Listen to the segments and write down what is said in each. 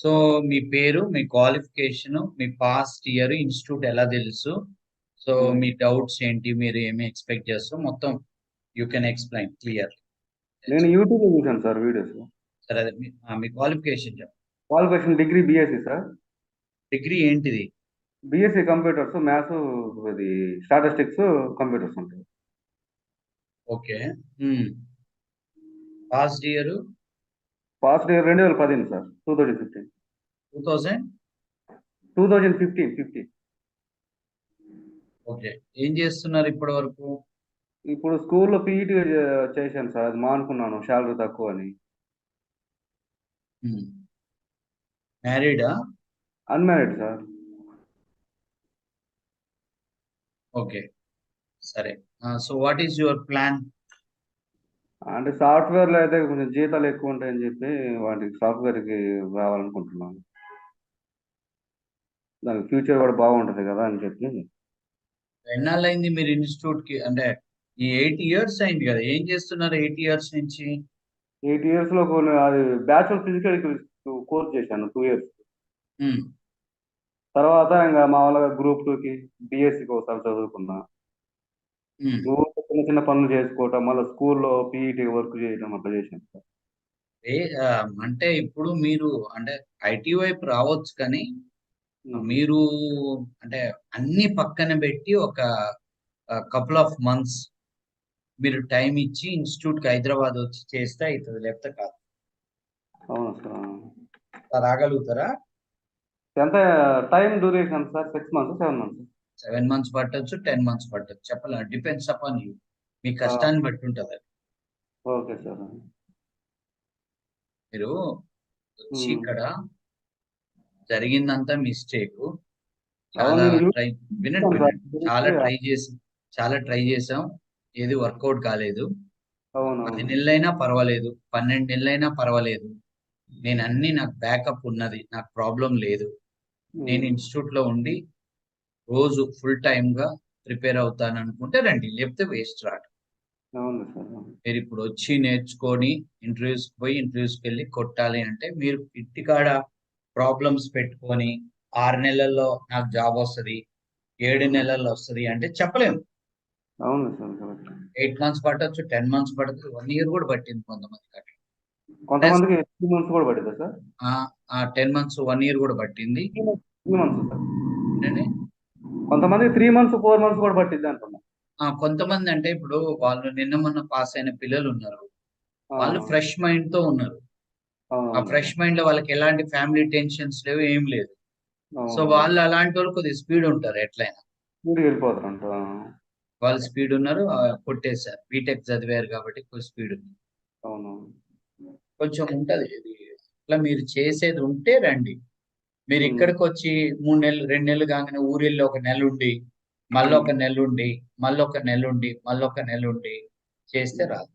So మీ పేరు, మీ qualification, మీ past year, institute ఎలా తెలుసు, సో మీ డౌట్స్ ఏంటి, మీరు ఏమి ఎక్స్పెక్ట్ చేస్తారు, మొత్తం యూ కెన్ ఎక్స్ప్లెయిన్ క్లియర్. నేను యూట్యూబ్లో చూసాను సార్ వీడియోస్. సరే, అదే మీ క్వాలిఫికేషన్ చెప్పండి. Qualification degree BSc sir. Degree ఏంటిది? బీఎస్సీ కంప్యూటర్స్, మ్యాథ్స్, ఇది స్టాటిస్టిక్స్, కంప్యూటర్స్ ఉంటాయి. Okay. Past year past year 2015 sir. 2015. 2000. 2015. Okay. ఏం చేస్తున్నారు ఇప్పటి వరకు? ఇప్పుడు స్కూల్లో పీఈటీ చేశాను సార్. అది మానుకున్నాను, శాలరీ తక్కువ అని. మ్యారీడా? Unmarried sir. ఓకే, సరే. So what is your plan? అంటే సాఫ్ట్వేర్లో అయితే కొంచెం జీతాలు ఎక్కువ ఉంటాయని చెప్పి వాటికి సాఫ్ట్వేర్కి రావాలనుకుంటున్నాను. దానికి ఫ్యూచర్ కూడా బాగుంటుంది కదా అని చెప్పి. ఎన్నాళ్ళైంది మీరు ఇన్స్టిట్యూట్ కి, అంటే ఈ 8 ఇయర్స్ అయింది కదా, ఏం చేస్తున్నారు 8 ఇయర్స్ నుంచి? 8 ఇయర్స్లో కొన్ని అది బ్యాచులర్ ఫిజికల్ కోర్స్ చేశాను 2 ఇయర్స్. ఉమ్, తర్వాత ఇంకా మామూలుగా గ్రూప్ 2కి బీఎస్సీకి ఒకసారి చదువుకున్నా. ఉమ్. చిన్న చిన్న పనులు చేసుకోవటం, మళ్ళీ స్కూల్లో పీఈటీ వర్క్ చేయడం అట్లా చేశాను సార్. ఏ అంటే ఇప్పుడు మీరు అంటే ఐటీ వైపు రావచ్చు, కానీ మీరు అంటే అన్ని పక్కన పెట్టి ఒక కపుల్ ఆఫ్ మంత్స్ మీరు టైం ఇచ్చి ఇన్స్టిట్యూట్ కి హైదరాబాద్ వచ్చి చేస్తే అవుతుంది, లేకపోతే కాదు. అవును సార్. రాగలుగుతారా? ఎంత time duration sir? 6 months, 7 months? 7 months పట్టొచ్చు, 10 మంత్స్ పట్టొచ్చు, చెప్పాలి. డిపెండ్స్ అపాన్ యూ, మీ కష్టాన్ని బట్టి ఉంటుంది అది. Okay sir. మీరు వచ్చి ఇక్కడ జరిగిందంతా మిస్టేక్. చాలా అవును, ట్రై వినండి చూస్తాను సార్. వినండి చాలా ట్రై చేసాం, ఏది వర్కౌట్ కాలేదు. 10 అవునవును. నెలలైనా పర్వాలేదు, 12 నెలలైనా పర్వాలేదు, నాకు బ్యాకప్ ఉన్నది, నాకు ప్రాబ్లం లేదు. నేను ఇన్స్టిట్యూట్ లో ఉండి రోజు ఫుల్ టైమ్ గా ప్రిపేర్ అవుతాను అనుకుంటే రండి, లేకపోతే వేస్ట్ రాడు. అవును సార్. మీరు ఇప్పుడు వచ్చి నేర్చుకొని ఇంటర్వ్యూస్కి వెళ్ళి కొట్టాలి అంటే, మీరు ఇంటికాడ ప్రాబ్లమ్స్ పెట్టుకొని 6 నెలల్లో నాకు జాబ్ వస్తుంది, 7 నెలల్లో వస్తుంది అంటే చెప్పలేము. అవును సార్, కరెక్ట్. 8 మంత్స్ పట్టొచ్చు, 10 మంత్స్ పడుతుంది, 1 ఇయర్ కూడా పట్టింది కొంతమంది. ప్లస్ కొంతమందికి 3 మంత్స్ కూడా పడుతుందా సార్? 10 మంత్స్, 1 ఇయర్ కూడా పట్టింది. 3 మంత్స్ సార్. ఏంటండి? కొంతమందికి 3 మంత్స్, 4 మంత్స్ కూడా పట్టిద్ది అంటున్నా. కొంతమంది అంటే ఇప్పుడు వాళ్ళు నిన్న మొన్న పాస్ అయిన పిల్లలు ఉన్నారు, ఆ, వాళ్ళు ఫ్రెష్ మైండ్ తో ఉన్నారు. ఆ అవునవును ఫ్రెష్ సార్. మైండ్ లో వాళ్ళకి ఎలాంటి ఫ్యామిలీ టెన్షన్స్ లేవు, ఏం లేదు. సో అవునవును. వాళ్ళు అలాంటి వాళ్ళు కొద్దిగా స్పీడ్ ఉంటారు ఎట్లయినా. ఊరికి వెళ్ళిపోతారంట. వాళ్ళు స్పీడ్ ఉన్నారు, కొట్టేశారు. బీటెక్ చదివారు కాబట్టి కొంచెం స్పీడ్ ఉంది. అవునవును. కొంచెం ఉంటది ఇది. ఇట్లా మీరు చేసేది ఉంటే రండి. మీరు ఉమ్, ఇక్కడికి వచ్చి 3 నెలలు, 2 నెలలు కాగానే ఊరిలో ఒక నెల ఉండి, మళ్ళీ ఉమ్, ఒక నెల ఉండి, మళ్ళీ ఒక నెల ఉండి, మళ్ళీ ఒక నెల ఉండి చేస్తే రాదు.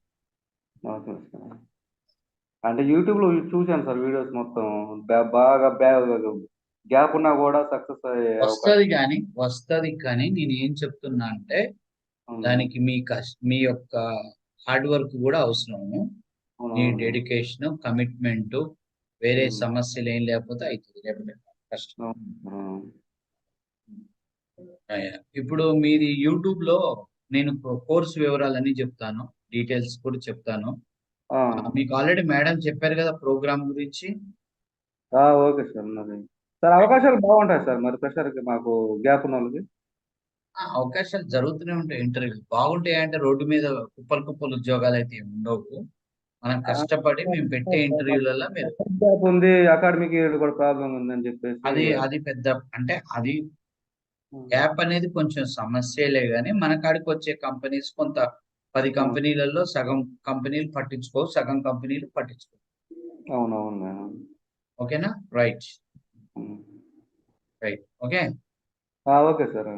Okay sir. అంటే యూట్యూబ్లో చూశాను సార్ వీడియోస్ మొత్తం. బాగా గ్యాప్ ఉన్నా కూడా సక్సెస్ అయ్యే అవకాశం. వస్తది కానీ నేను ఏం చెప్తున్నా అంటే, అవును. దానికి మీ యొక్క హార్డ్ వర్క్ కూడా అవసరము. మీ అవునవును. డెడికేషన్, కమిట్మెంట్, వేరే ఉమ్, సమస్యలు ఏం లేకపోతే అవుతుంది, లేకపోతే కష్టం. అవును. ఇప్పుడు మీది యూట్యూబ్ లో నేను కోర్స్ వివరాలన్నీ చెప్తాను, డీటెయిల్స్ కూడా చెప్తాను. ఆ, మీకు ఆల్రెడీ మేడం చెప్పారు కదా ప్రోగ్రామ్ గురించి. Okay sir. మరి సార్ అవకాశాలు బాగుంటాయి సార్ మరి ప్రెషర్కి మాకు గ్యాప్ ఉన్న వాళ్ళకి? అవకాశాలు జరుగుతూనే ఉంటాయి, ఇంటర్వ్యూలు బాగుంటాయి అంటే రోడ్డు మీద కుప్పలు కుప్పలు ఉద్యోగాలు అయితే ఏమి ఉండవు. మనం కష్టపడి మేము పెట్టే ఇంటర్వ్యూలలో మీరు గ్యాప్ ఉంది, అకాడమిక్ ఇయర్ కూడా ప్రాబ్లం ఉందని చెప్పేసి. అది పెద్ద, అంటే అది గ్యాప్ అనేది కొంచెం సమస్యలే, కానీ మన కాడికి వచ్చే కంపెనీస్ కొంత 10 కంపెనీలలో సగం కంపెనీలు పట్టించుకో, సగం కంపెనీలు పట్టించుకో. అవునవును. ఓకేనా? Right. Right. Okay. Okay sir.